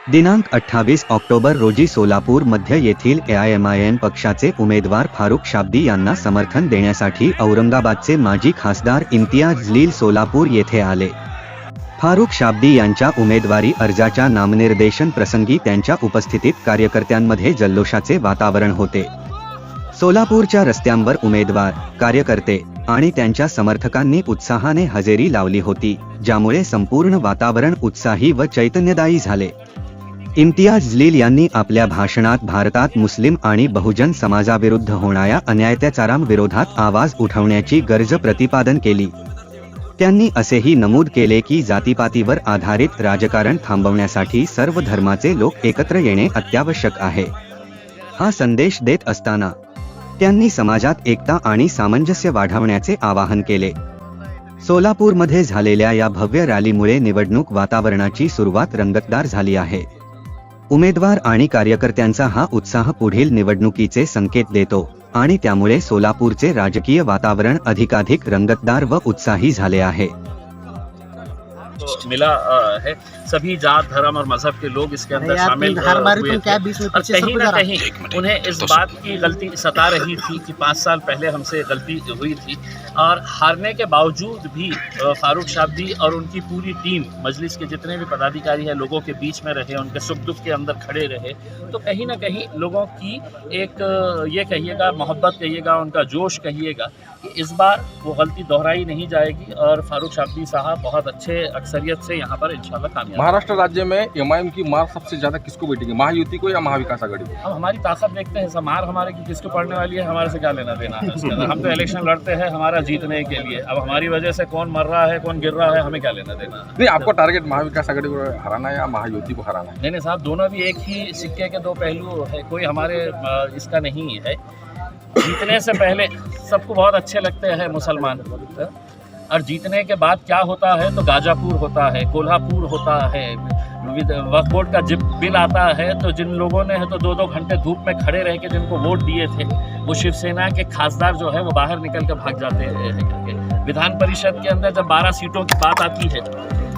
दिनांक 28 ऑक्टोबर रोजी सोलापूर मध्य येथील AIMIM पक्षाचे उमेदवार फारुख शाब्दी यांना समर्थन देण्यासाठी औरंगाबादचे माजी खासदार इम्तियाज जलील सोलापूर येथे आले। फारुख शाब्दी यांच्या उमेदवारी अर्जाच्या नामनिर्देशन प्रसंगी त्यांच्या उपस्थितीत कार्यकर्त्यांमध्ये जल्लोषाचे वातावरण होते। सोलापूरच्या रस्त्यांवर उमेदवार, कार्यकर्ते आणि त्यांच्या समर्थकांनी उत्साहाने हजेरी लावली होती, ज्यामुळे संपूर्ण वातावरण उत्साही व चैतन्यदायी झाले। इम्तियाज जलील यांनी आपल्या भाषणात भारतात मुस्लिम आणि बहुजन समाजाविरुद्ध होणाऱ्या अन्यायात्याचारांविरोधात आवाज उठवण्याची गरज प्रतिपादन केली। त्यांनी असेही नमूद केले की जातीपातीवर आधारित राजकारण थांबवण्यासाठी सर्व धर्माचे लोक एकत्र येणे अत्यावश्यक आहे। हा संदेश देत असताना त्यांनी समाजात एकता आणि सामंजस्य वाढवण्याचे आवाहन केले। सोलापूरमध्ये झालेल्या या भव्य रॅलीमुळे निवडणूक वातावरणाची सुरुवात रंगतदार झाली आहे। उमेदवार आणि कार्यकर्त्यांचा हा उत्साह पुढील निवडणुकीचे संकेत देतो आणि त्यामुळे सोलापूरचे राजकीय वातावरण अधिकाधिक रंगतदार व उत्साही झाले आहे। मिला है, सभी जात धर्म और मजहब के लोग इसके अंदर शामिल हुए थे। और कहीं ना कहीं उन्हें इस बात की गलती सता रही थी कि 5 साल पहले हमसे गलती हुई थी, और हारने के बावजूद भी फारुख शाब्दी और उनकी पूरी टीम, मजलिस के जितने भी पदाधिकारी हैं, लोगों के बीच में रहे, उनके सुख दुख के अंदर खड़े रहे। तो कहीं ना कहीं लोगों की एक ये कहिएगा मोहब्बत कहिएगा, उनका जोश कहिएगा कि इस बार वो गलती दोहराई नहीं जाएगी और फारुख शाब्दी साहब बहुत अच्छे अक्सरियत से यहाँ पर इंशाल्लाह कामयाब। महाराष्ट्र राज्य में MIM की मार सबसे ज्यादा किसको बैठेगी, महायुति को या महाविकास आघाड़ी को? हम हमारी ताकत देखते हैं, मार हमारे की किसको पड़ने वाली है, हमारे से क्या लेना देना है उसके अंदर। हम तो इलेक्शन लड़ते हैं हमारा जीतने के लिए, अब हमारी वजह से कौन मर रहा है कौन गिर रहा है हमें क्या लेना देना है। नहीं, आपको टारगेट महाविकास आघाड़ी को हराना है या महायुति को हराना है? नहीं साहब, दोनों भी एक ही सिक्के के दो पहलू है, कोई हमारे इसका नहीं है। जीतने से पहले सबको बहुत अच्छे लगते हैं मुसलमान, और जीतने के बाद क्या होता है तो गाजापुर होता है, कोल्हापुर होता है, वक्फ बोर्ड का जब बिल आता है तो जिन लोगों ने है तो 2-2 घंटे धूप में खड़े रह के जिनको वोट दिए थे, वो शिवसेना के खासदार जो है वो बाहर निकल कर भाग जाते हैं। विधान परिषद के अंदर जब 12 सीटों की बात आती है,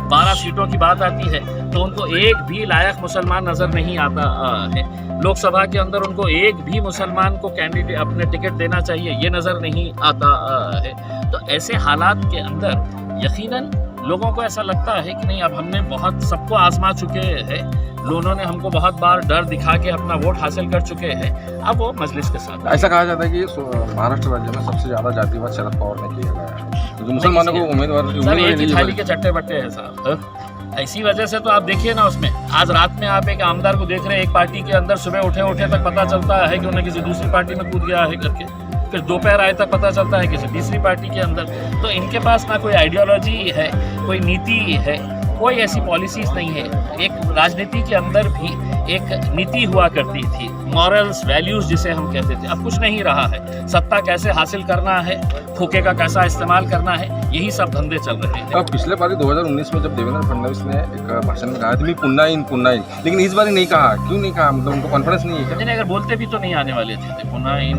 12 सीटों की बात आती है तो उनको एक भी लायक मुसलमान नज़र नहीं आता है। लोकसभा के अंदर उनको एक भी मुसलमान को कैंडिडेट अपने टिकट देना चाहिए, ये नज़र नहीं आता है। तो ऐसे हालात के अंदर यकीनन लोगों को ऐसा लगता है कि नहीं, अब हमने बहुत सबको आजमा चुके हैं, लोगों ने हमको बहुत बार डर दिखा के अपना वोट हासिल कर चुके हैं, अब वो मजलिस के साथ। ऐसा कहा जाता है कि महाराष्ट्र राज्य में सबसे ज्यादा जातिवाद शरद पवार ने किया गया है, तो मुसलमानों को उम्मीदवार थाली के चट्टे बट्टे है साहब। ऐसी वजह से तो आप देखिए ना, उसमें आज रात में आप एक आमदार को देख रहे हैं, एक पार्टी के अंदर सुबह उठे तक पता चलता है कि उन्हें किसी दूसरी पार्टी में कूद गया है करके, फिर दोपहर आए तक पता चलता है किसी तीसरी पार्टी के अंदर। तो इनके पास ना कोई आइडियोलॉजी है, कोई नीति है, कोई ऐसी पॉलिसीज नहीं है। एक राजनीति के अंदर भी एक नीति हुआ करती थी, मॉरल्स वैल्यूज जिसे हम कहते थे, अब कुछ नहीं रहा है। सत्ता कैसे हासिल करना है, खोखे का कैसा इस्तेमाल करना है, यही सब धंधे चल रहे हैं। अब पिछले बार 2019 में जब देवेंद्र फडणवीस ने एक भाषण में कहा था पुन्हा इन, लेकिन इस बार नहीं कहा, क्यों नहीं कहा? मतलब उनको कॉन्फिडेंस नहीं है क्या? नहीं, अगर बोलते भी तो नहीं आने वाले थे, पुन्हा इन।